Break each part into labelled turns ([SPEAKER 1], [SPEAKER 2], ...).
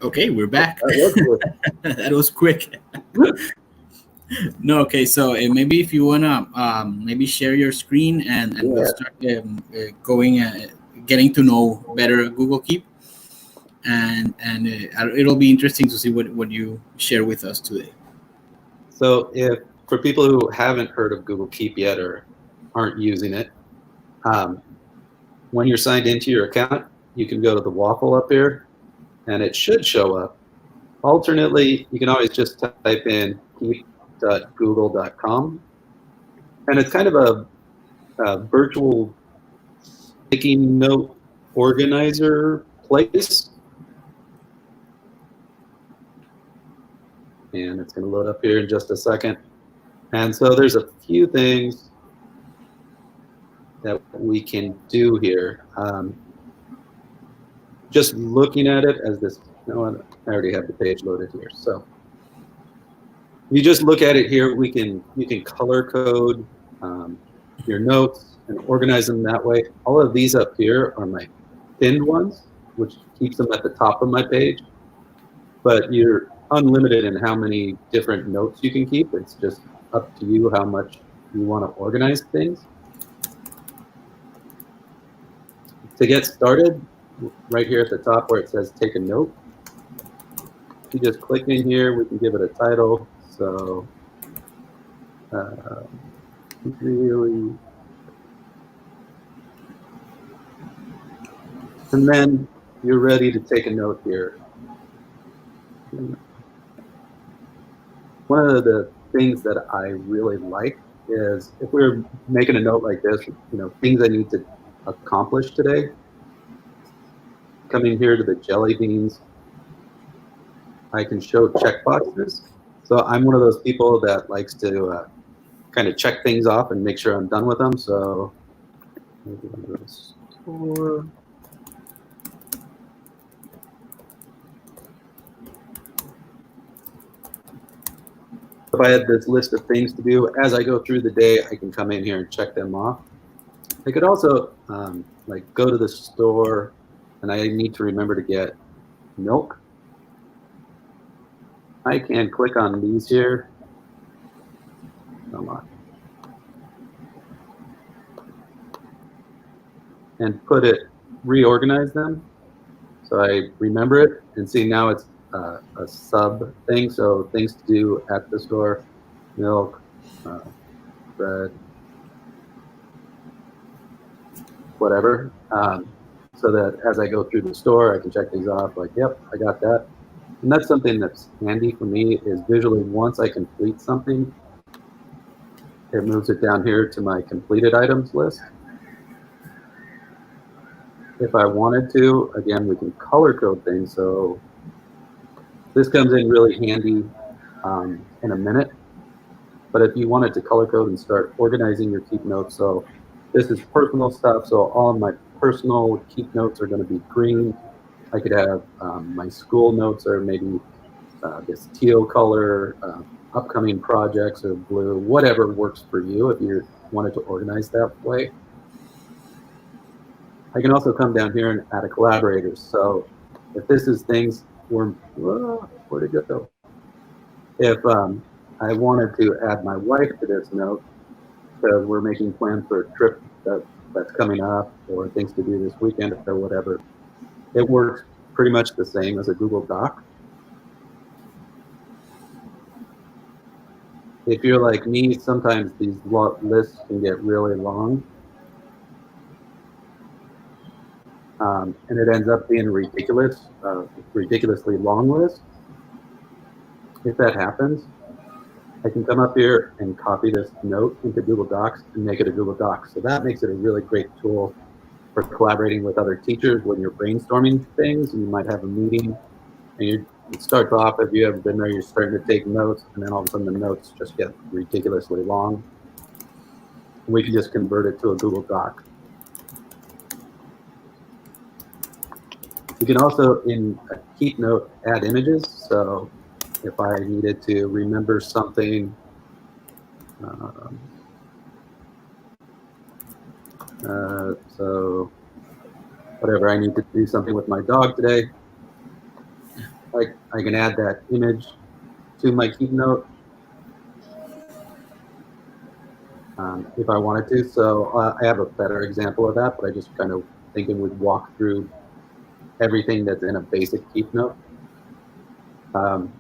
[SPEAKER 1] Okay, we're back.
[SPEAKER 2] That was quick.
[SPEAKER 1] That was quick. No, okay. So maybe if you wanna maybe share your screen and we'll
[SPEAKER 2] Yeah.
[SPEAKER 1] start going getting to know better Google Keep, and it'll be interesting to see what you share with us today.
[SPEAKER 2] So if for people who haven't heard of Google Keep yet or aren't using it, when you're signed into your account, you can go to the waffle up here, and it should show up. Alternately, you can always just type in keep.google.com, and it's kind of a virtual sticky note organizer place. And it's going to load up here in just a second. And so there's a few things that we can do here. Just looking at it as this, no, I already have the page loaded here. So if you just look at it here, you can color code your notes and organize them that way. All of these up here are my pinned ones, which keeps them at the top of my page. But you're unlimited in how many different notes you can keep. It's just up to you how much you want to organize things. To get started, right here at the top where it says take a note, you just click in here, we can give it a title. So really, and then you're ready to take a note here. One of the things that I really like is if we're making a note like this, things I need to accomplish today. Coming here to the jelly beans, I can show checkboxes. So I'm one of those people that likes to kind of check things off and make sure I'm done with them. So if I had this list of things to do, as I go through the day, I can come in here and check them off. I could also like go to the store and I need to remember to get milk. I can click on these here. Come on. And reorganize them. So I remember it and see now it's a sub thing. So things to do at the store, milk, bread, whatever. So that as I go through the store, I can check these off like, yep, I got that. And that's something that's handy for me is visually once I complete something, it moves it down here to my completed items list. If I wanted to, again, we can color code things. So this comes in really handy in a minute. But if you wanted to color code and start organizing your keep notes, so this is personal stuff. So all of my personal keep notes are going to be green. I could have my school notes are maybe this teal color, upcoming projects are blue, whatever works for you if you wanted to organize that way. I can also come down here and add a collaborators. So if this is things where'd it go? If I wanted to add my wife to this note, because we're making plans for a trip that's coming up or things to do this weekend or whatever, it works pretty much the same as a Google Doc. If you're like me, sometimes these lists can get really long. And it ends up being a ridiculously long list. If that happens, I can come up here and copy this note into Google Docs and make it a Google Doc. So that makes it a really great tool for collaborating with other teachers when you're brainstorming things. You might have a meeting and it starts off, if you haven't been there, you're starting to take notes, and then all of a sudden the notes just get ridiculously long. We can just convert it to a Google Doc. You can also, in a keep note, add images. So if I needed to remember something, so whatever, I need to do something with my dog today, I can add that image to my keynote if I wanted to. So I have a better example of that, but I just kind of thinking we'd walk through everything that's in a basic keynote. And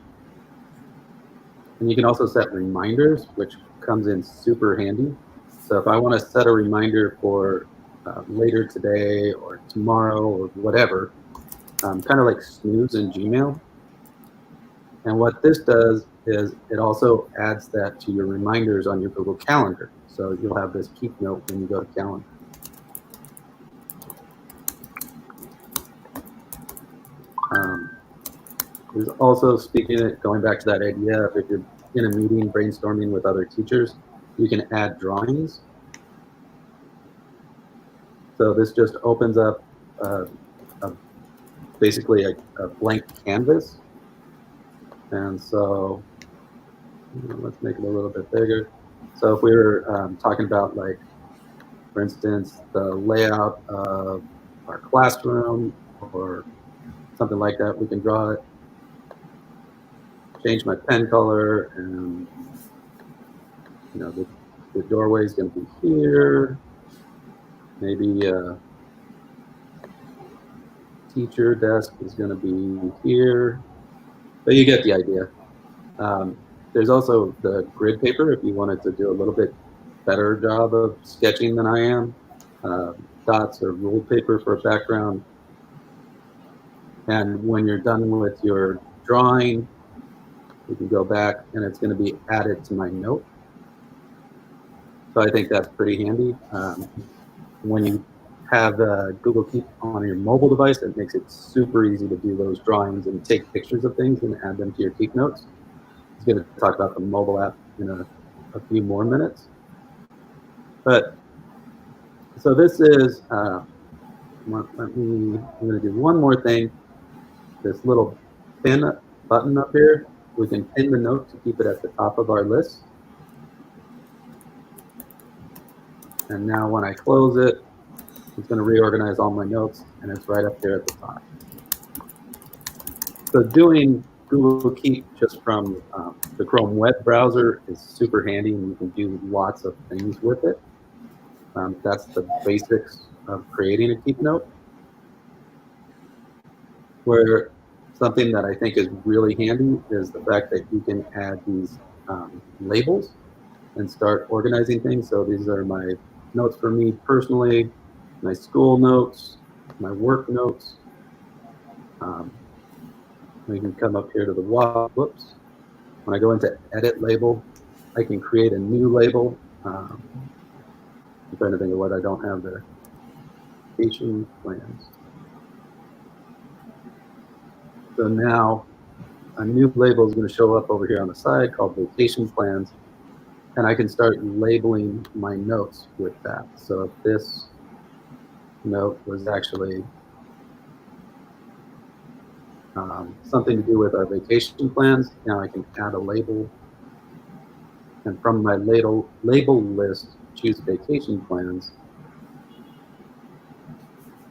[SPEAKER 2] you can also set reminders, which comes in super handy. So if I want to set a reminder for later today or tomorrow or whatever, kind of like snooze in Gmail. And what this does is it also adds that to your reminders on your Google Calendar. So you'll have this keep note when you go to Calendar. There's also, going back to that idea of if you're in a meeting brainstorming with other teachers, you can add drawings. So this just opens up basically a blank canvas. And so let's make it a little bit bigger. So if we were talking about, like, for instance, the layout of our classroom or something like that, we can draw it, change my pen color, and the doorway is going to be here. Maybe teacher desk is going to be here, but you get the idea. There's also the grid paper if you wanted to do a little bit better job of sketching than I am. Dots or ruled paper for a background. And when you're done with your drawing, you can go back and it's going to be added to my note. So I think that's pretty handy. When you have Google Keep on your mobile device, it makes it super easy to do those drawings and take pictures of things and add them to your Keep notes. I'm going to talk about the mobile app in a few more minutes. But so this is, I'm going to do one more thing. This little pin button up here, we can pin the note to keep it at the top of our list. And now when I close it, it's going to reorganize all my notes, and it's right up there at the top. So doing Google Keep just from the Chrome web browser is super handy, and you can do lots of things with it. That's the basics of creating a Keep note. Where something that I think is really handy is the fact that you can add these labels and start organizing things. So these are my notes for me personally, my school notes, my work notes. We can come up here to the whoops. When I go into edit label, I can create a new label. I'm trying to think of what I don't have there. Vacation plans. So now a new label is going to show up over here on the side called vacation plans. And I can start labeling my notes with that. So if this note was actually something to do with our vacation plans, now I can add a label. And from my label list, choose vacation plans.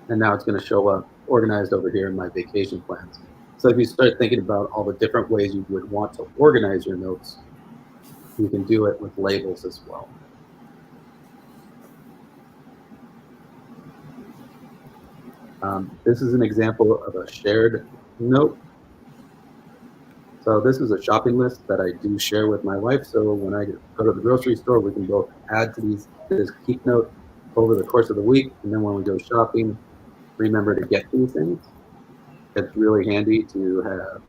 [SPEAKER 2] And now it's going to show up organized over here in my vacation plans. So if you start thinking about all the different ways you would want to organize your notes, you can do it with labels as well. This is an example of a shared note. So this is a shopping list that I do share with my wife. So when I go to the grocery store, we can both add to this Keep note over the course of the week. And then when we go shopping, remember to get these things. It's really handy to have,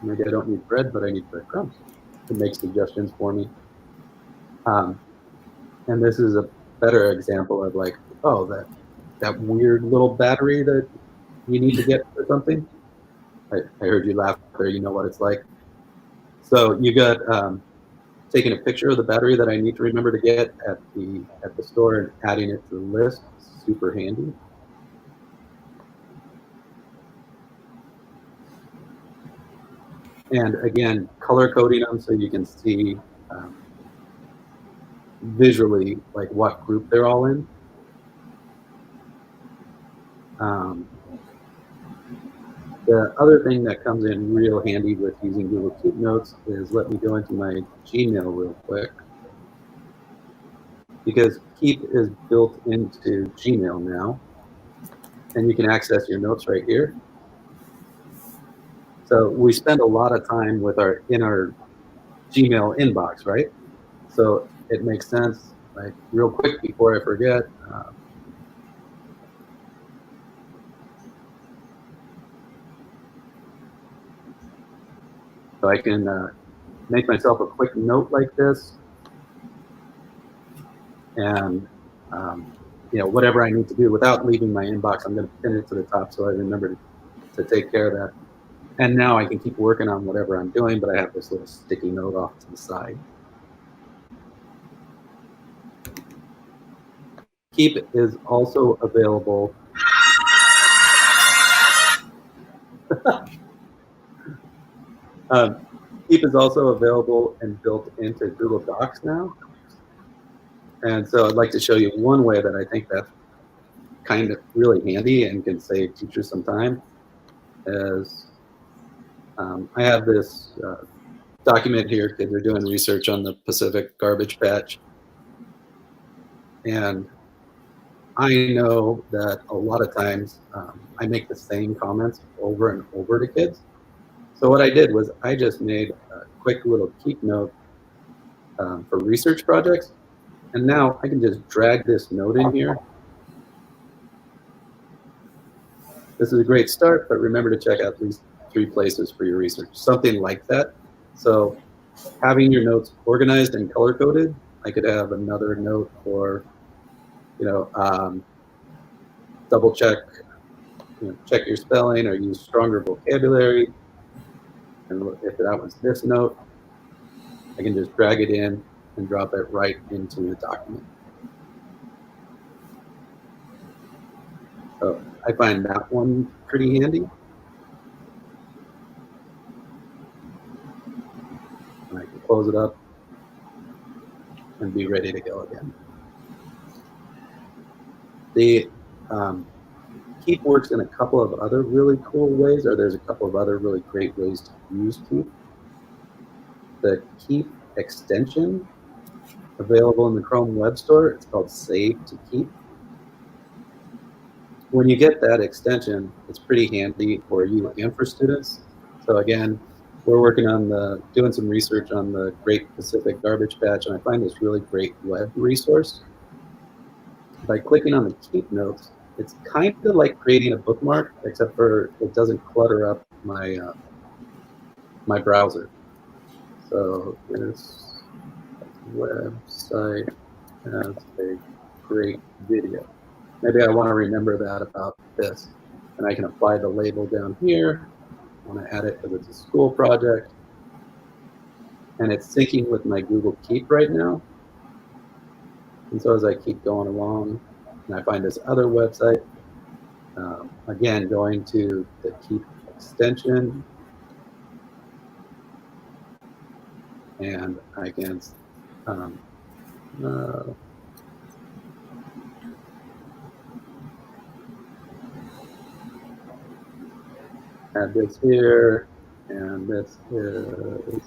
[SPEAKER 2] maybe I don't need bread, but I need breadcrumbs to make suggestions for me. And this is a better example of, like, oh, that weird little battery that you need to get for something. I heard you laugh there. You know what it's like. So you got taking a picture of the battery that I need to remember to get at the store and adding it to the list. Super handy. And again, color coding them so you can see visually, like, what group they're all in. The other thing that comes in real handy with using Google Keep Notes is, let me go into my Gmail real quick, because Keep is built into Gmail now, and you can access your notes right here. So we spend a lot of time with in our Gmail inbox, right? So it makes sense, like real quick before I forget. So I can make myself a quick note like this, and whatever I need to do without leaving my inbox, I'm going to pin it to the top so I remember to take care of that. And now I can keep working on whatever I'm doing, but I have this little sticky note off to the side. Keep is also available. Keep is also available and built into Google Docs now. And so I'd like to show you one way that I think that's kind of really handy and can save teachers some time. Is I have this document here, because they're doing research on the Pacific garbage patch. And I know that a lot of times I make the same comments over and over to kids. So what I did was I just made a quick little keep note for research projects. And now I can just drag this note in here. This is a great start, but remember to check out at least 3 places for your research, something like that. So having your notes organized and color-coded, I could have another note for, double check, check your spelling or use stronger vocabulary. And if that was this note, I can just drag it in and drop it right into the document. So I find that one pretty handy. And I can close it up and be ready to go again. The Keep works in a couple of other really cool ways, or there's a couple of other really great ways to use Keep. The Keep extension available in the Chrome Web Store, it's called Save to Keep. When you get that extension, it's pretty handy for you and for students. So again, we're working on doing some research on the Great Pacific Garbage Patch, and I find this really great web resource. By clicking on the Keep Notes, it's kind of like creating a bookmark, except for it doesn't clutter up my my browser. So this website has a great video. Maybe I want to remember that about this, and I can apply the label down here. I want to add it because it's a school project, and it's syncing with my Google Keep right now. And so as I keep going along, and I find this other website, again, going to the Keep extension, and I can add this here, and this is,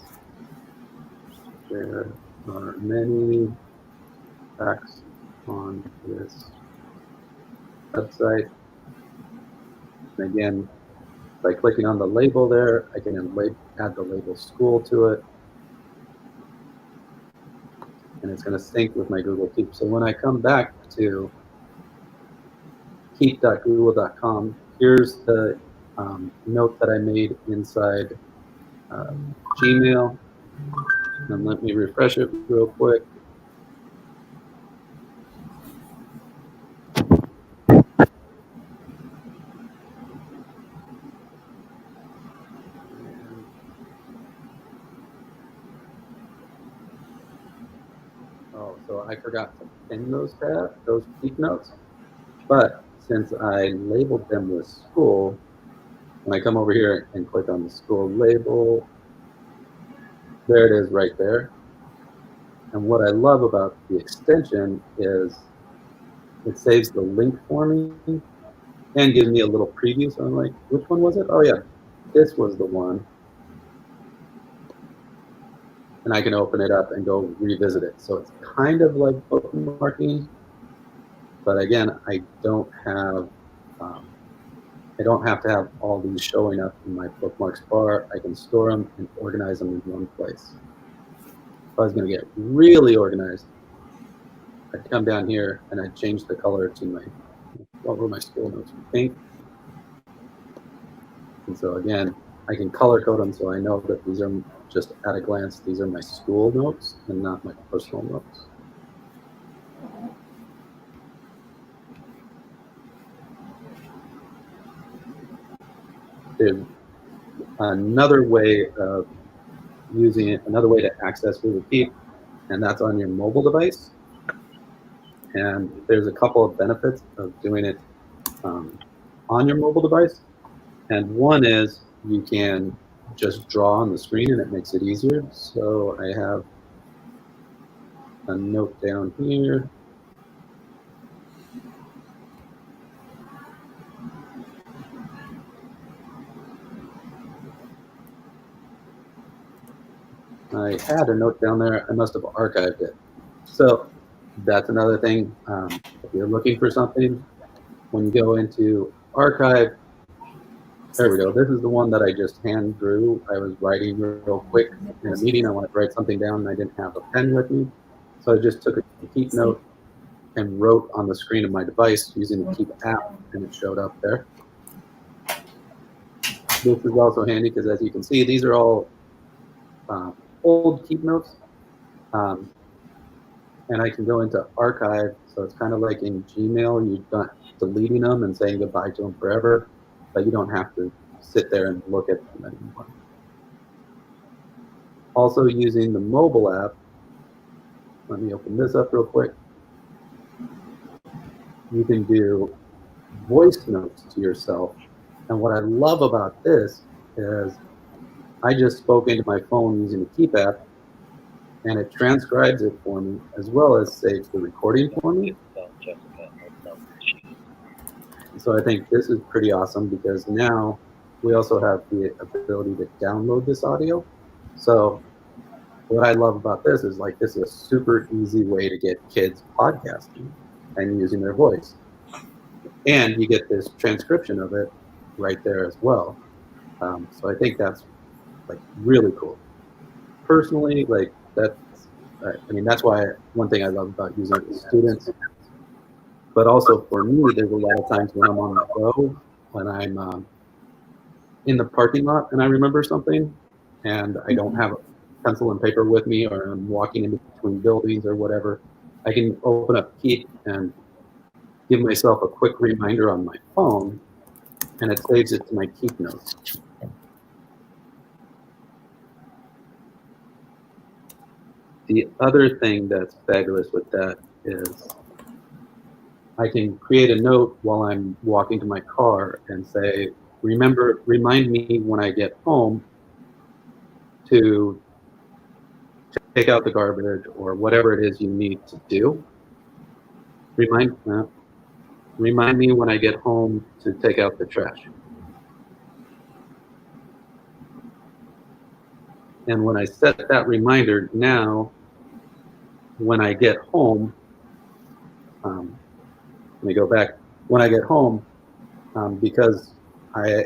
[SPEAKER 2] there are many facts on this website. And again, by clicking on the label there, I can add the label school to it. And it's going to sync with my Google Keep. So when I come back to keep.google.com, here's the note that I made inside Gmail. And let me refresh it real quick. Oh, so I forgot to pin those Keep notes. But since I labeled them with school, when I come over here and click on the school label, there it is right there. And what I love about the extension is it saves the link for me. and gives me a little preview. So I'm like, which one was it? Oh yeah, this was the one. And I can open it up and go revisit it. So it's kind of like bookmarking, but again, I don't have to have all these showing up in my bookmarks bar. I can store them and organize them in one place. If I was going to get really organized, I'd come down here and I'd change the color to my, what were my school notes? Pink. And so again, I can color code them so I know that these are just at a glance, these are my school notes and not my personal notes. There's another way of using it, another way to access Google Keep, and that's on your mobile device. And there's a couple of benefits of doing it on your mobile device. And one is you can just draw on the screen and it makes it easier. So I have a note down here. I had a note down there. I must have archived it. So that's another thing. If you're looking for something, when you go into archive, there we go. This is the one that I just hand drew. I was writing real quick in a meeting. I wanted to write something down and I didn't have a pen with me. So I just took a Keep note and wrote on the screen of my device using the Keep app, and it showed up there. This is also handy because, as you can see, these are all old Keep notes. And I can go into archive, so it's kind of like in Gmail, you're not deleting them and saying goodbye to them forever, but you don't have to sit there and look at them anymore. Also using the mobile app, let me open this up real quick. You can do voice notes to yourself. And what I love about this is I just spoke into my phone using the Keep app, and it transcribes it for me as well as saves the recording for me. So I think this is pretty awesome because now we also have the ability to download this audio. So what I love about this is, like, this is a super easy way to get kids podcasting and using their voice. And you get this transcription of it right there as well. So I think that's like really cool. Personally, like that's why one thing I love about using it with students. But also for me, there's a lot of times when I'm on the go, when I'm in the parking lot and I remember something and I don't have a pencil and paper with me, or I'm walking in between buildings or whatever, I can open up Keep and give myself a quick reminder on my phone, and it saves it to my Keep notes. The other thing that's fabulous with that is I can create a note while I'm walking to my car and say, remind me when I get home to take out the garbage or whatever it is you need to do. Remind me when I get home to take out the trash. And when I set that reminder now, when I get home, let me go back. When I get home, because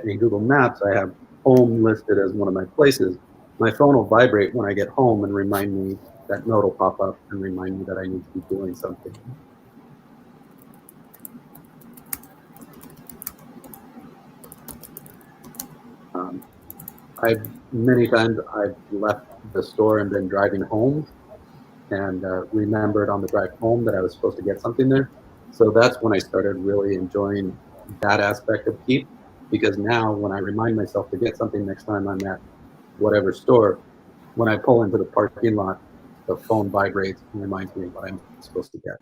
[SPEAKER 2] in Google Maps, I have home listed as one of my places, my phone will vibrate when I get home and remind me, that note will pop up and remind me that I need to be doing something. Many times I've left the store and been driving home and remembered on the drive home that I was supposed to get something there. So that's when I started really enjoying that aspect of Keep, because now when I remind myself to get something next time I'm at whatever store, when I pull into the parking lot, the phone vibrates and reminds me what I'm supposed to get.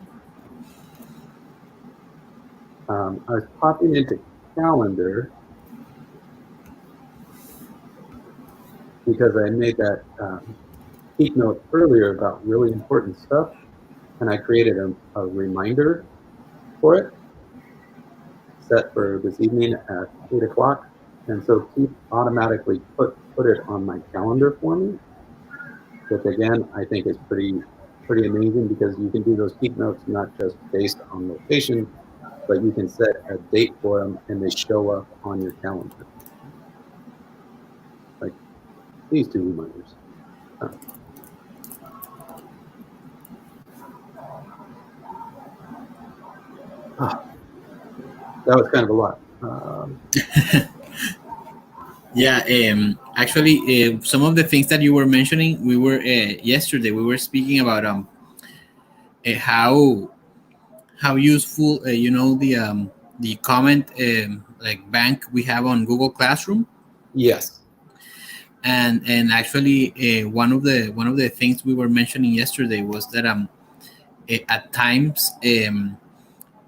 [SPEAKER 2] I was popping into Calendar because I made that Keep note earlier about really important stuff, and I created a reminder for it. set for this evening at 8 o'clock. And so Keep automatically put it on my calendar for me, which again, I think is pretty amazing, because you can do those Keep notes not just based on location, but you can set a date for them and they show up on your calendar. Like these two reminders. That was kind of a lot.
[SPEAKER 1] Yeah, actually, some of the things that you were mentioning, we were yesterday. We were speaking about how useful the comment like bank we have on Google Classroom.
[SPEAKER 2] Yes.
[SPEAKER 1] And actually, one of the things we were mentioning yesterday was that at times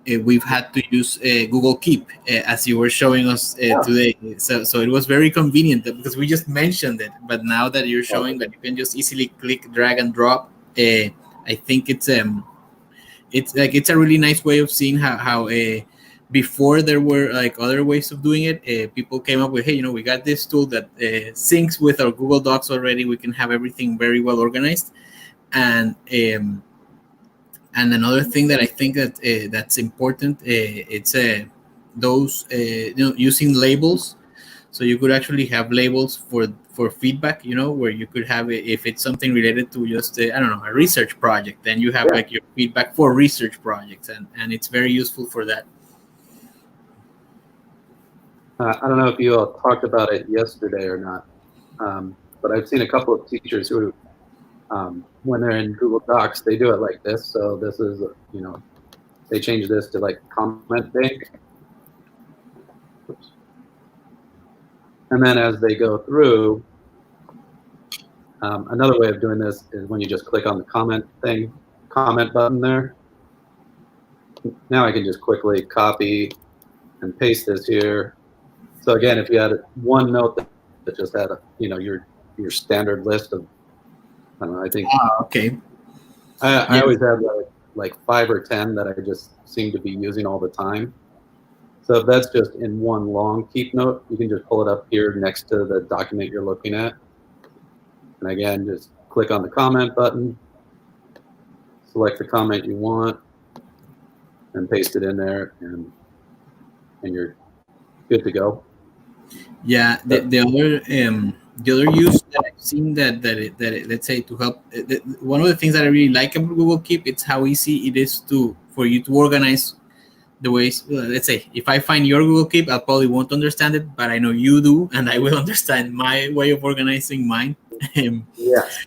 [SPEAKER 1] we've had to use Google Keep, as you were showing us today. So it was very convenient because we just mentioned it. But now that you're showing that you can just easily click, drag, and drop, I think it's a really nice way of seeing how before there were like other ways of doing it. People came up with, hey, we got this tool that syncs with our Google Docs already. We can have everything very well organized, and another thing that I think that's important, it's those using labels. So you could actually have labels for feedback, where you could have if it's something related to just I don't know, a research project, then you have like your feedback for research projects, and it's very useful for that.
[SPEAKER 2] I don't know if you all talked about it yesterday or not, but I've seen a couple of teachers who, when they're in Google Docs, they do it like this. So this is, they change this to like comment bank. Oops. And then as they go through, another way of doing this is when you just click on the comment button there. Now I can just quickly copy and paste this here. So again, if you had one note that just had your standard list of, I don't know, I think.
[SPEAKER 1] Okay.
[SPEAKER 2] I always have like 5 or 10 that I just seem to be using all the time. So if that's just in one long Keep note, you can just pull it up here next to the document you're looking at. And again, just click on the comment button, select the comment you want, and paste it in there, and you're good to go.
[SPEAKER 1] Yeah, the other use that I've seen that let's say to help, one of the things that I really like about Google Keep, it's how easy it is for you to organize the ways. Let's say if I find your Google Keep, I probably won't understand it, but I know you do, and I will understand my way of organizing mine.
[SPEAKER 2] Yes.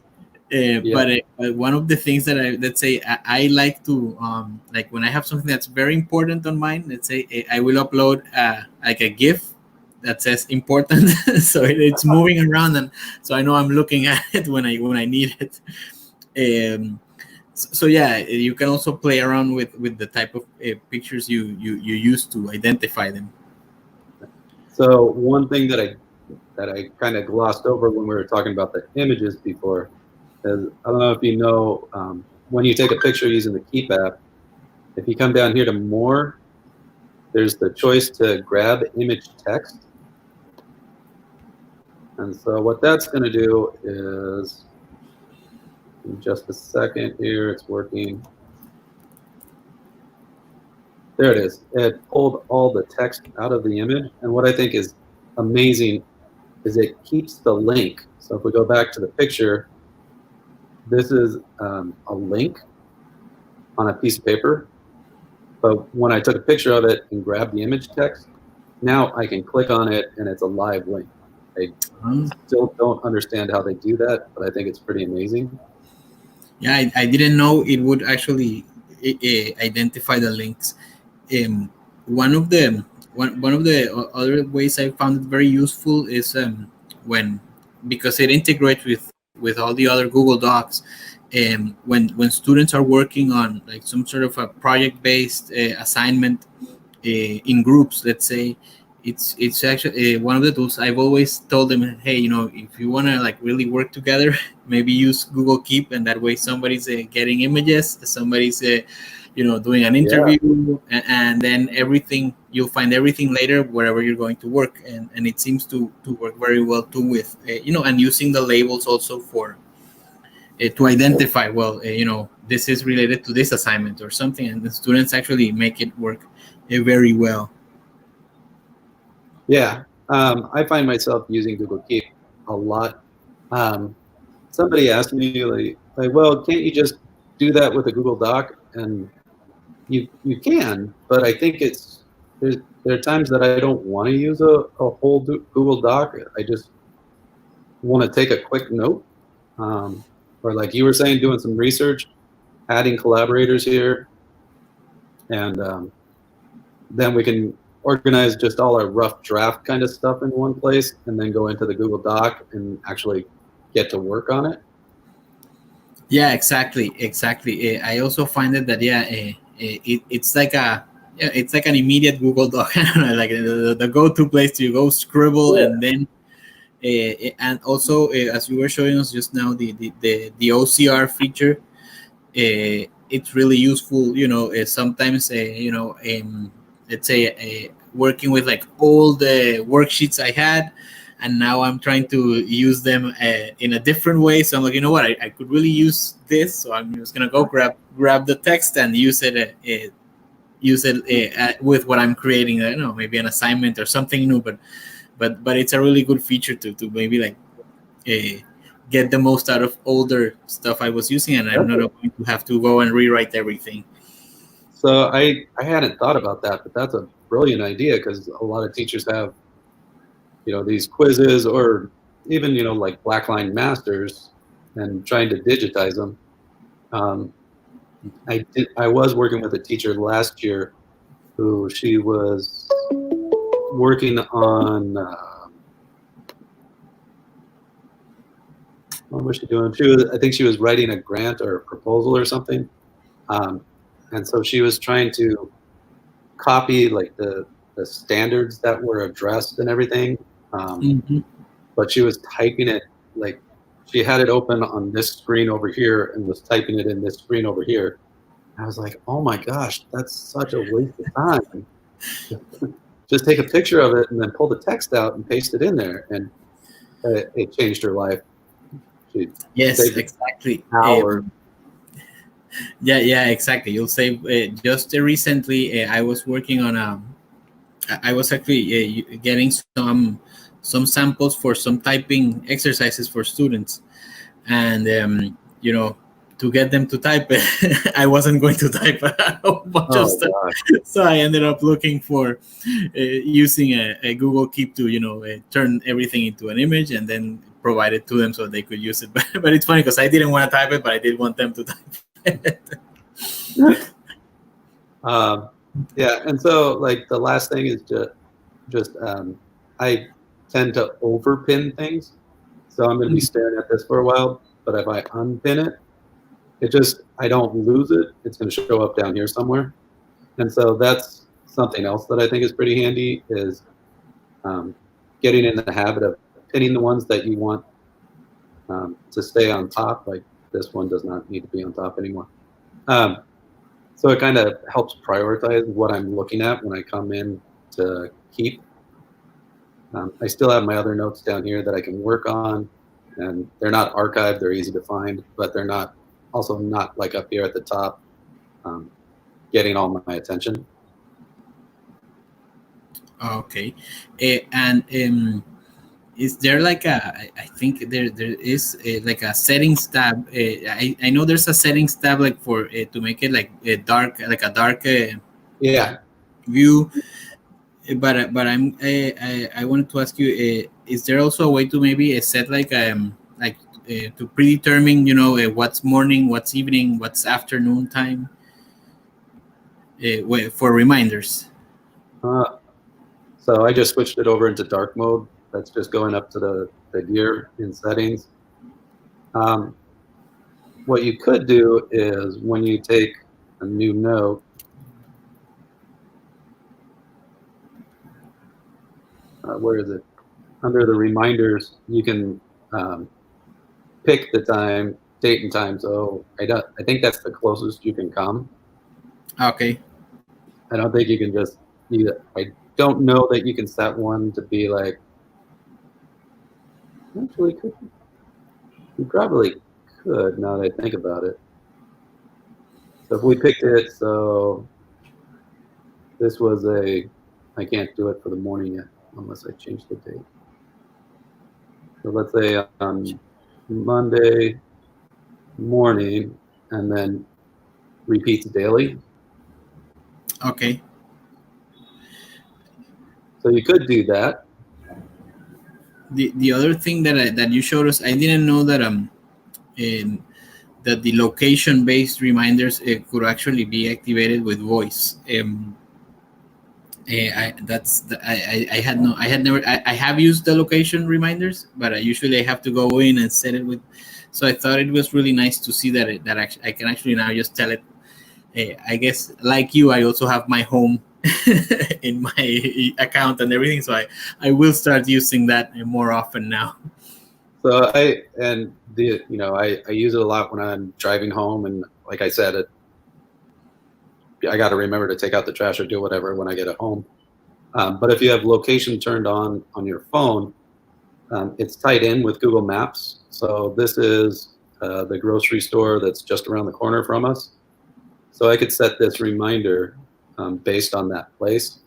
[SPEAKER 1] But one of the things that I like to like when I have something that's very important on mine, let's say I will upload like a GIF that says important, so it's moving around, and so I know I'm looking at it when I need it. So yeah, you can also play around with the type of pictures you use to identify them.
[SPEAKER 2] So one thing that I kind of glossed over when we were talking about the images before is, I don't know if you know, when you take a picture using the Keep app, if you come down here to More, there's the choice to grab image text. And so what that's going to do is, in just a second here, it's working. There it is. It pulled all the text out of the image. And what I think is amazing is it keeps the link. So if we go back to the picture, this is a link on a piece of paper. But when I took a picture of it and grabbed the image text, now I can click on it and it's a live link. I still don't understand how they do that, but I think it's pretty amazing.
[SPEAKER 1] Yeah, I didn't know it would actually identify the links. One of the other ways I found it very useful is because it integrates with all the other Google Docs. When students are working on like some sort of a project-based assignment in groups, let's say, it's actually one of the tools. I've always told them, hey, if you want to like really work together, maybe use Google Keep, and that way somebody's getting images, somebody's doing an interview, and then everything, you'll find everything later wherever you're going to work, and it seems to work very well too with and using the labels also for to identify, well, this is related to this assignment or something, and the students actually make it work very well.
[SPEAKER 2] Yeah, I find myself using Google Keep a lot. Somebody asked me like, well, can't you just do that with a Google Doc? And you can, but I think there are times that I don't want to use a whole Google Doc. I just want to take a quick note, or like you were saying, doing some research, adding collaborators here, and then we can organize just all our rough draft kind of stuff in one place, and then go into the Google Doc and actually get to work on it.
[SPEAKER 1] Yeah, exactly. I also find that it's like it's like an immediate Google Doc, like the go-to place to go scribble.
[SPEAKER 2] Yeah.
[SPEAKER 1] And then and also, as you were showing us just now, the OCR feature, it's really useful. Sometimes let's say working with like all the worksheets I had, and now I'm trying to use them in a different way. So I'm like, you know what, I could really use this. So I'm just gonna go grab the text and use it with what I'm creating. I don't know, maybe an assignment or something new, but it's a really good feature to maybe like get the most out of older stuff I was using, and I'm not going to have to go and rewrite everything.
[SPEAKER 2] So I hadn't thought about that, but that's a brilliant idea, because a lot of teachers have these quizzes, or even like blackline masters, and trying to digitize them. I was working with a teacher last year who she was working on what was she doing? I think she was writing a grant or a proposal or something, and so she was trying to copy like the standards that were addressed and everything, but she was typing it, like she had it open on this screen over here and was typing it in this screen over here. I was like, oh my gosh, that's such a waste of time. Just take a picture of it and then pull the text out and paste it in there, and it changed her life.
[SPEAKER 1] Yes, exactly. Yeah, exactly. You'll say just recently I was working on I was actually getting some samples for some typing exercises for students, and to get them to type it, I wasn't going to type a whole bunch of stuff. So I ended up looking for using a Google Keep to turn everything into an image and then provide it to them so they could use it. But it's funny because I didn't want to type it, but I did want them to type it.
[SPEAKER 2] Yeah, and so like the last thing is just I tend to overpin things, so I'm going to be staring at this for a while. But if I unpin it, I don't lose it. It's going to show up down here somewhere, and so that's something else that I think is pretty handy, is getting in the habit of pinning the ones that you want to stay on top. Like this one does not need to be on top anymore. So it kind of helps prioritize what I'm looking at when I come in to Keep. I still have my other notes down here that I can work on, and they're not archived, they're easy to find, but they're not like up here at the top getting all my attention.
[SPEAKER 1] Okay. And is there like I think there is like a settings tab. I know there's a settings tab like for to make it like a dark view. But I wanted to ask you, is there also a way to maybe set like to predetermine what's morning, what's evening, what's afternoon time for reminders?
[SPEAKER 2] So I just switched it over into dark mode. That's just going up to the gear in settings. What you could do is when you take a new note, where is it? Under the reminders, you can pick the time, date and time. So I think that's the closest you can come.
[SPEAKER 1] Okay.
[SPEAKER 2] I don't think you can just. I don't know that you can set one to be like. Actually, could you probably could now that I think about it. So if we picked it, so this was a. I can't do it for the morning yet unless I change the date. So let's say on Monday morning, and then repeats daily.
[SPEAKER 1] Okay.
[SPEAKER 2] So you could do that.
[SPEAKER 1] The other thing that you showed us, I didn't know that in, that the location based reminders could actually be activated with voice. I had no, I had never, I have used the location reminders, but usually I have to go in and set it with. So I thought it was really nice to see that that actually, I can actually now just tell it. I guess like you, I also have my home in my account and everything, so I will start using that more often now.
[SPEAKER 2] So I use it a lot when I'm driving home, and like I said, I got to remember to take out the trash or do whatever when I get at home. But if you have location turned on your phone, it's tied in with Google Maps. So this is the grocery store that's just around the corner from us. So I could set this reminder based on that place.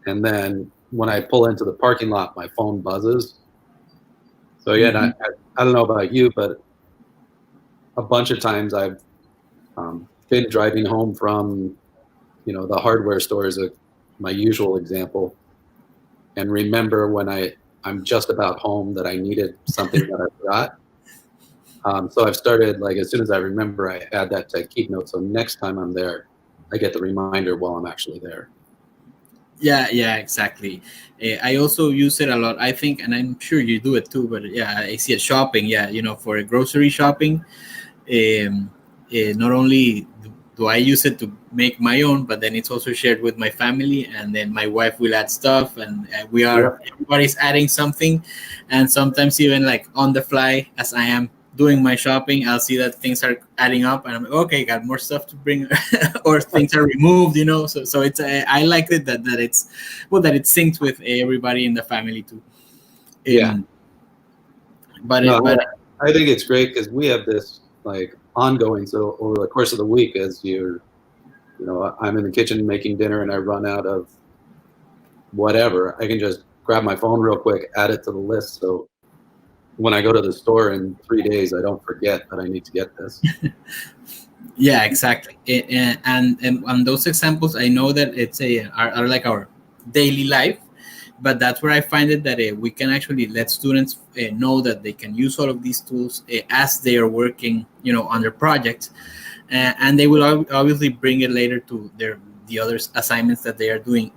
[SPEAKER 2] And then when I pull into the parking lot, my phone buzzes. So again,
[SPEAKER 1] Mm-hmm.
[SPEAKER 2] I don't know about you, but a bunch of times I've been driving home from, the hardware store is my usual example, and remember when I'm just about home that I needed something that I forgot. So I've started, like, as soon as I remember, I add that to keep notes. So next time I'm there, I get the reminder while I'm actually there.
[SPEAKER 1] Yeah, exactly. I also use it a lot. I think, and I'm sure you do it too. But yeah, I see it shopping. Yeah, for grocery shopping. Not only do I use it to make my own, but then it's also shared with my family, and then my wife will add stuff, and
[SPEAKER 2] Yeah,
[SPEAKER 1] everybody's adding something, and sometimes even like on the fly as I am doing my shopping, I'll see that things are adding up, and I'm like, okay, got more stuff to bring, or things are removed, So it's I like it that it's that it syncs with everybody in the family too.
[SPEAKER 2] yeah.
[SPEAKER 1] Um, but
[SPEAKER 2] No,
[SPEAKER 1] it, but
[SPEAKER 2] I think it's great because we have this like ongoing. So over the course of the week, as I'm in the kitchen making dinner and I run out of whatever, I can just grab my phone real quick, add it to the list. So when I go to the store in 3 days, I don't forget that I need to get this.
[SPEAKER 1] Yeah, exactly. And on those examples, I know that it's are like our daily life, but that's where I find it that we can actually let students know that they can use all of these tools as they are working, on their projects, and they will obviously bring it later to the other assignments that they are doing.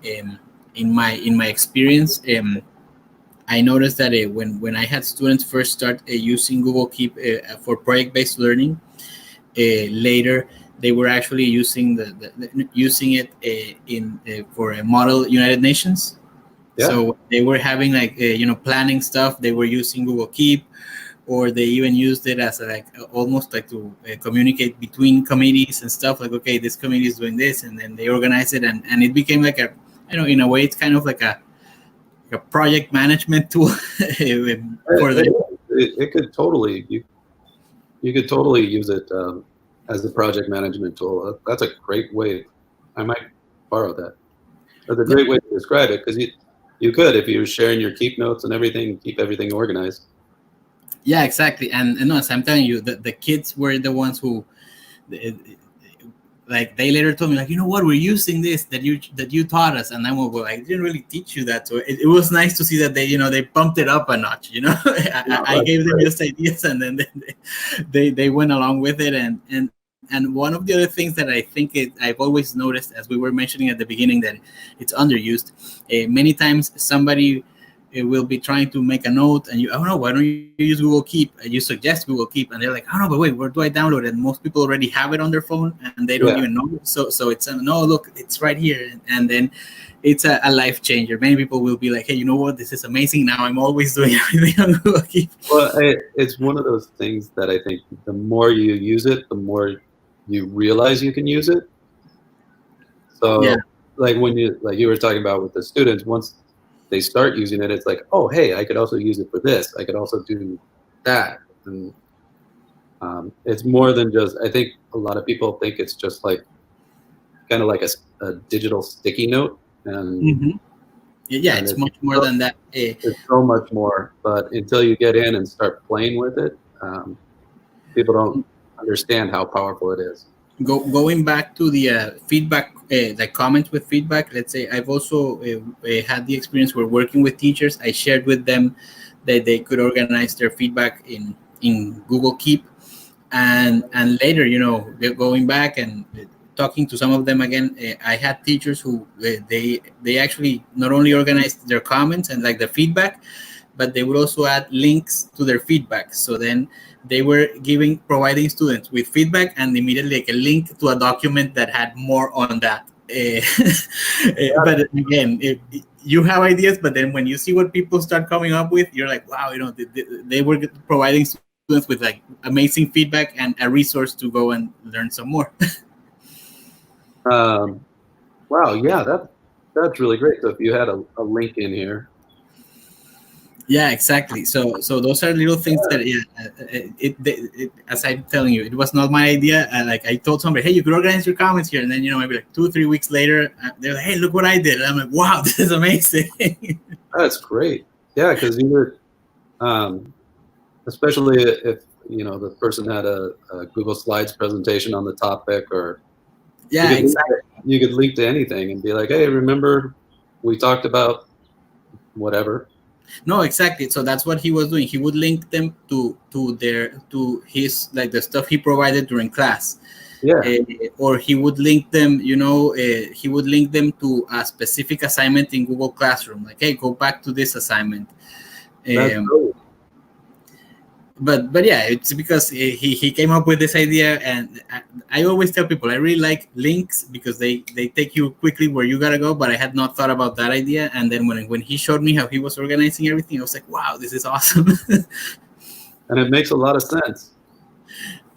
[SPEAKER 1] In my experience, I noticed that when I had students first start using Google Keep for project-based learning, later they were actually using using it in for a model United Nations.
[SPEAKER 2] Yeah,
[SPEAKER 1] So they were having like planning stuff. They were using Google Keep, or they even used it as like almost like to communicate between committees and stuff. Like, okay, this committee is doing this, and then they organize it, and it became like a, in a way, it's kind of like a project management tool for them.
[SPEAKER 2] it could totally you could totally use it as a project management tool. That's a great way. I might borrow that. That's a great way to describe it because you could, if you were sharing your keep notes and everything, keep everything organized.
[SPEAKER 1] Yeah, exactly. And no, as I'm telling you, the kids were the ones who, uh, like, they later told me, like, what, we're using this that you taught us, and I'm like, well, I didn't really teach you that. So it was nice to see that they bumped it up a notch. I
[SPEAKER 2] That's
[SPEAKER 1] gave them
[SPEAKER 2] great.
[SPEAKER 1] just ideas, and then they went along with it. And one of the other things that I think I've always noticed, as we were mentioning at the beginning, that it's underused. Many times somebody will be trying to make a note, and oh no, why don't you use Google Keep? And you suggest Google Keep, and they're like, oh no, but wait, where do I download it? And most people already have it on their phone, and they don't
[SPEAKER 2] Yeah.
[SPEAKER 1] even know. So it's no, look, it's right here, and then it's a life changer. Many people will be like, hey, you know what? This is amazing. Now I'm always doing everything on Google Keep.
[SPEAKER 2] Well, it's one of those things that I think the more you use it, the more you realize you can use it. So like when you were talking about with the students, once they start using it, it's like, oh, hey, I could also use it for this. I could also do that. And it's more than just, I think a lot of people think it's just like kind of like a digital sticky note. And,
[SPEAKER 1] Yeah,
[SPEAKER 2] and
[SPEAKER 1] it's much more than that.
[SPEAKER 2] it's so much more. But until you get in and start playing with it, people don't understand how powerful it is.
[SPEAKER 1] Going back to the feedback, the comments with feedback, let's say I've also had the experience where working with teachers, I shared with them that they could organize their feedback in Google Keep, and later, going back and talking to some of them again, I had teachers who they actually not only organized their comments and like the feedback, but they would also add links to their feedback. So then they were providing students with feedback and immediately like a link to a document that had more on that. But again, you have ideas, but then when you see what people start coming up with, you're like, wow, they were providing students with like amazing feedback and a resource to go and learn some more.
[SPEAKER 2] Wow, yeah, that's really great. So if you had a link in here.
[SPEAKER 1] Yeah, exactly. So those are little things that as I'm telling you, it was not my idea. Like I told somebody, hey, you could organize your comments here, and then maybe like 2-3 weeks later, they're like, hey, look what I did. And I'm like, wow, this is amazing.
[SPEAKER 2] That's great. Yeah, because especially if the person had a Google Slides presentation on the topic, or
[SPEAKER 1] Exactly.
[SPEAKER 2] You could link to anything and be like, hey, remember we talked about whatever.
[SPEAKER 1] No, exactly. So that's what he was doing. He would link them to his like the stuff he provided during class.
[SPEAKER 2] Yeah.
[SPEAKER 1] Or he would link them, he would link them to a specific assignment in Google Classroom. Like, hey, go back to this assignment.
[SPEAKER 2] That's cool.
[SPEAKER 1] But yeah, it's because he came up with this idea, and I always tell people I really like links because they take you quickly where you gotta go. But I had not thought about that idea, and then when he showed me how he was organizing everything, I was like, wow, this is awesome.
[SPEAKER 2] And it makes a lot of sense.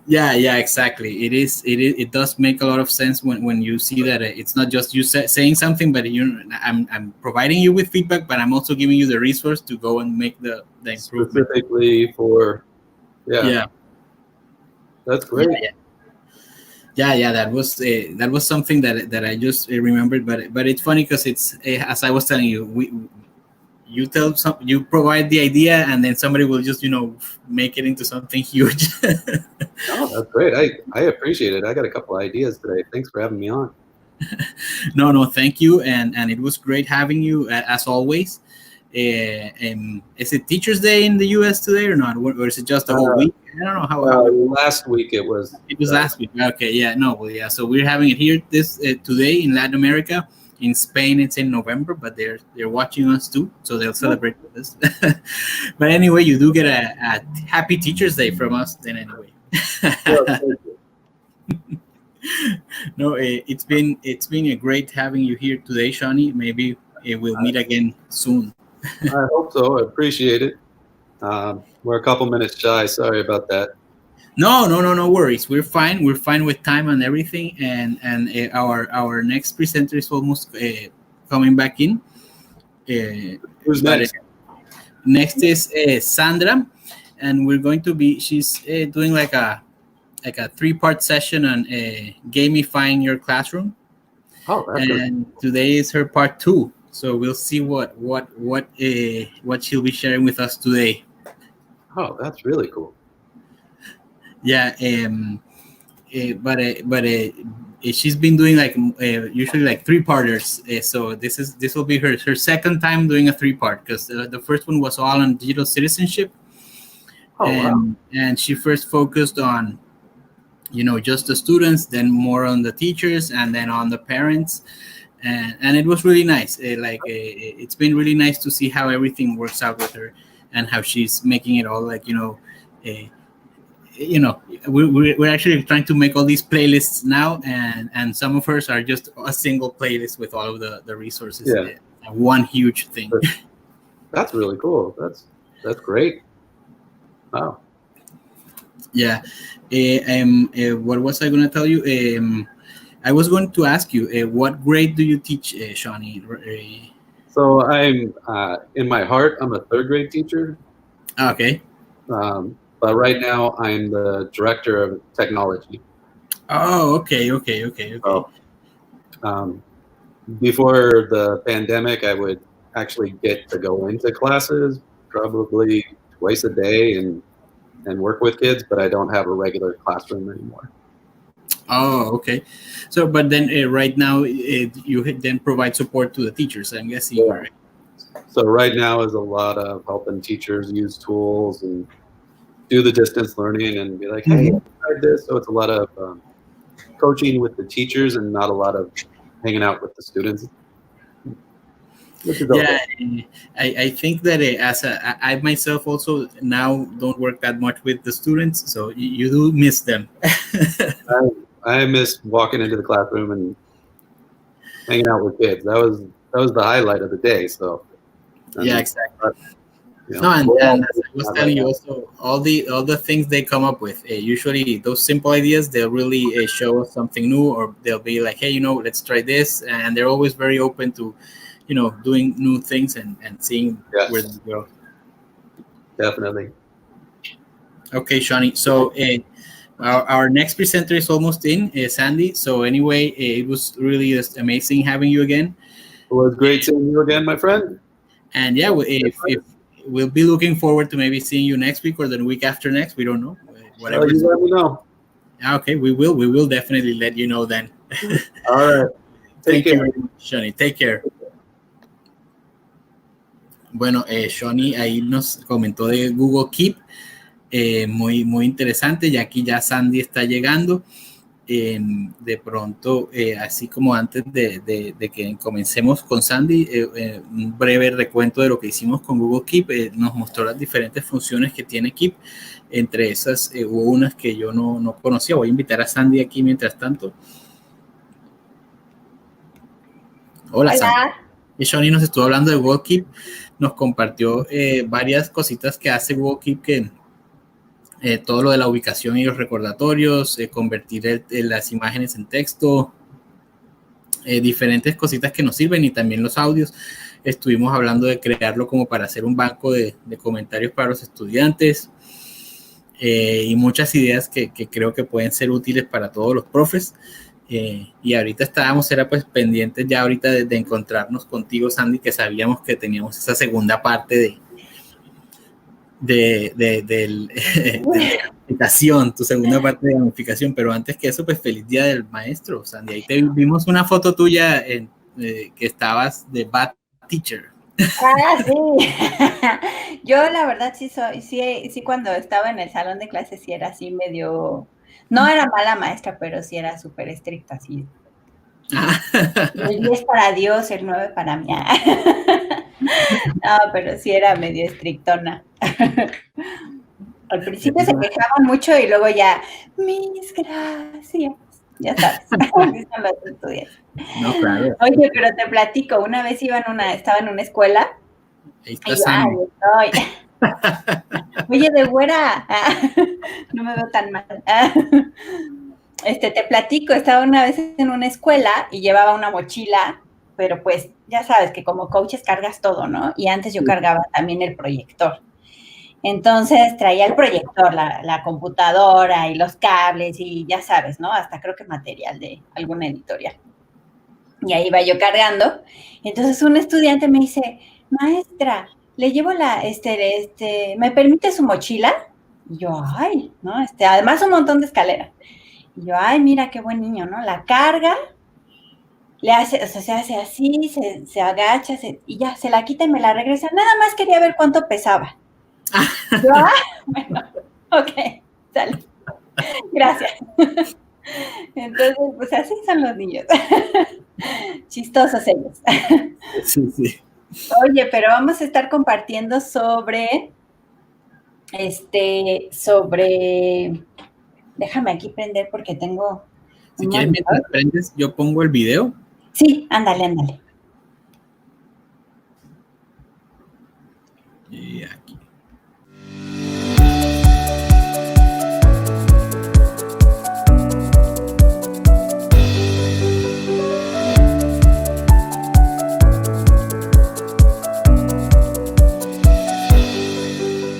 [SPEAKER 1] Yeah, exactly. It does make a lot of sense when you see that it's not just you saying something, but I'm providing you with feedback, but I'm also giving you the resource to go and make the improvement.
[SPEAKER 2] Specifically for,
[SPEAKER 1] yeah.
[SPEAKER 2] That's great.
[SPEAKER 1] Yeah, that was something that I just remembered, but it's funny because it's as I was telling you, you provide the idea and then somebody will just make it into something huge.
[SPEAKER 2] Oh, that's great. I appreciate it. I got a couple ideas today. Thanks for having me on.
[SPEAKER 1] No, thank you, and it was great having you as always. Is it Teachers Day in the US today or not, or is it just a whole week? I don't know how
[SPEAKER 2] last week it was
[SPEAKER 1] last week. Okay, so we're having it here today in Latin America. In Spain it's in November, but they're watching us too, so they'll celebrate with us. But anyway, you do get a happy Teachers Day from us then anyway. No, it's been a great having you here today, Shawnee. Maybe we'll meet again soon.
[SPEAKER 2] I hope so. I appreciate it. We're a couple minutes shy. Sorry about that.
[SPEAKER 1] No worries. We're fine with time and everything. And our next presenter is almost coming back in.
[SPEAKER 2] Who's next?
[SPEAKER 1] Next is Sandra, and we're going to be. She's doing like a 3-part session on gamifying your classroom.
[SPEAKER 2] Oh, that's
[SPEAKER 1] and today is her part 2. So we'll see what she'll be sharing with us today.
[SPEAKER 2] Oh, that's really cool.
[SPEAKER 1] Yeah, but she's been doing like usually like 3-parters. So this will be her second time doing a 3-part, because the first one was all on digital citizenship.
[SPEAKER 2] Oh, wow.
[SPEAKER 1] And she first focused on just the students, then more on the teachers, and then on the parents. And it was really nice. It's been really nice to see how everything works out with her, and how she's making it all like we're actually trying to make all these playlists now, and some of hers are just a single playlist with all of the resources. One huge thing.
[SPEAKER 2] That's really cool. That's great. Wow.
[SPEAKER 1] Yeah. What was I going to tell you? I was going to ask you, what grade do you teach, Shawnee?
[SPEAKER 2] So I'm in my heart, I'm a third grade teacher.
[SPEAKER 1] Okay.
[SPEAKER 2] But right now I'm the director of technology.
[SPEAKER 1] Oh, okay.
[SPEAKER 2] So, before the pandemic, I would actually get to go into classes probably twice a day and work with kids, but I don't have a regular classroom anymore.
[SPEAKER 1] Oh, okay. So, but then right now you then provide support to the teachers, I'm guessing,
[SPEAKER 2] Yeah.
[SPEAKER 1] right?
[SPEAKER 2] So right now is a lot of helping teachers use tools and do the distance learning and be like, hey, I tried this. So it's a lot of coaching with the teachers and not a lot of hanging out with the students, which is
[SPEAKER 1] Yeah,
[SPEAKER 2] okay.
[SPEAKER 1] I think that I myself also now don't work that much with the students, so you do miss them.
[SPEAKER 2] I miss walking into the classroom and hanging out with kids. That was the highlight of the day. So, I
[SPEAKER 1] Yeah,
[SPEAKER 2] mean,
[SPEAKER 1] exactly.
[SPEAKER 2] but, you
[SPEAKER 1] No,
[SPEAKER 2] know, we're all
[SPEAKER 1] and as I was
[SPEAKER 2] not right
[SPEAKER 1] telling you,
[SPEAKER 2] now.
[SPEAKER 1] also all the things they come up with, usually those simple ideas, they'll really show us something new, or they'll be like, hey, let's try this, and they're always very open to, doing new things and seeing where they
[SPEAKER 2] Yes,
[SPEAKER 1] go.
[SPEAKER 2] definitely.
[SPEAKER 1] Okay, Shawnee. So our next presenter is almost in, Sandy. So anyway, it was really just amazing having you again.
[SPEAKER 2] It was great seeing you again, my friend.
[SPEAKER 1] And yeah, if we'll be looking forward to maybe seeing you next week or the week after next. We don't know. Whatever.
[SPEAKER 2] You let me know.
[SPEAKER 1] Okay, we will definitely let you know then.
[SPEAKER 2] All right. Take
[SPEAKER 1] Thank you
[SPEAKER 2] care.
[SPEAKER 1] very much, Shawnee. Take care. Bueno, Shawnee ahí nos comentó de Google Keep. Muy, muy interesante. Y aquí ya Sandy está llegando. De pronto, así como antes de que comencemos con Sandy, un breve recuento de lo que hicimos con Google Keep. Nos mostró las diferentes funciones que tiene Keep. Entre esas hubo unas que yo no conocía. Voy a invitar a Sandy aquí mientras tanto. Hola, Sandy. Y Shawnee nos estuvo hablando de Google Keep. Nos compartió varias cositas que hace Google Keep, que todo lo de la ubicación y los recordatorios, convertir las imágenes en texto, diferentes cositas que nos sirven, y también los audios. Estuvimos hablando de crearlo como para hacer un banco de comentarios para los estudiantes, y muchas ideas que creo que pueden ser útiles para todos los profes. Y ahorita era pues pendientes ya ahorita de encontrarnos contigo, Sandy, que sabíamos que teníamos esa segunda parte de gamificación, tu segunda parte de gamificación. Pero antes que eso, pues feliz día del maestro, Sandy. Ahí vimos una foto tuya que estabas de Bad Teacher.
[SPEAKER 3] Ah, sí. Yo la verdad sí cuando estaba en el salón de clases sí era así medio, no era mala maestra, pero sí era súper estricta, así. El 10 para Dios, el 9 para mí. No, pero sí era medio estrictona. Al principio se quejaban mucho y luego ya, mis gracias. Ya sabes, dicen los estudiantes.
[SPEAKER 1] No, claro.
[SPEAKER 3] Oye, pero te platico, una vez estaba en una escuela.
[SPEAKER 1] Ahí está Sandy.
[SPEAKER 3] Oye, de güera, no me veo tan mal. Te platico, estaba una vez en una escuela y llevaba una mochila, pero pues ya sabes que como coaches cargas todo, ¿no? Y antes yo cargaba también el proyector. Entonces traía el proyector, la computadora y los cables y ya sabes, ¿no? Hasta creo que material de alguna editorial. Y ahí iba yo cargando. Entonces un estudiante me dice, maestra, le llevo ¿me permite su mochila? Y yo, ay, ¿no? Además un montón de escaleras. Y yo, ay, mira qué buen niño, ¿no? La carga, le hace, o sea, se hace así, se agacha, y ya, se la quita y me la regresa. Nada más quería ver cuánto pesaba. Yo, bueno, ok, sale. Gracias. Entonces, pues así son los niños. Chistosos ellos.
[SPEAKER 1] Sí, sí.
[SPEAKER 3] Oye, pero vamos a estar compartiendo sobre, déjame aquí prender porque tengo.
[SPEAKER 1] Si quieres, mientras prendes, yo pongo el video.
[SPEAKER 3] Sí, ándale.
[SPEAKER 1] Y aquí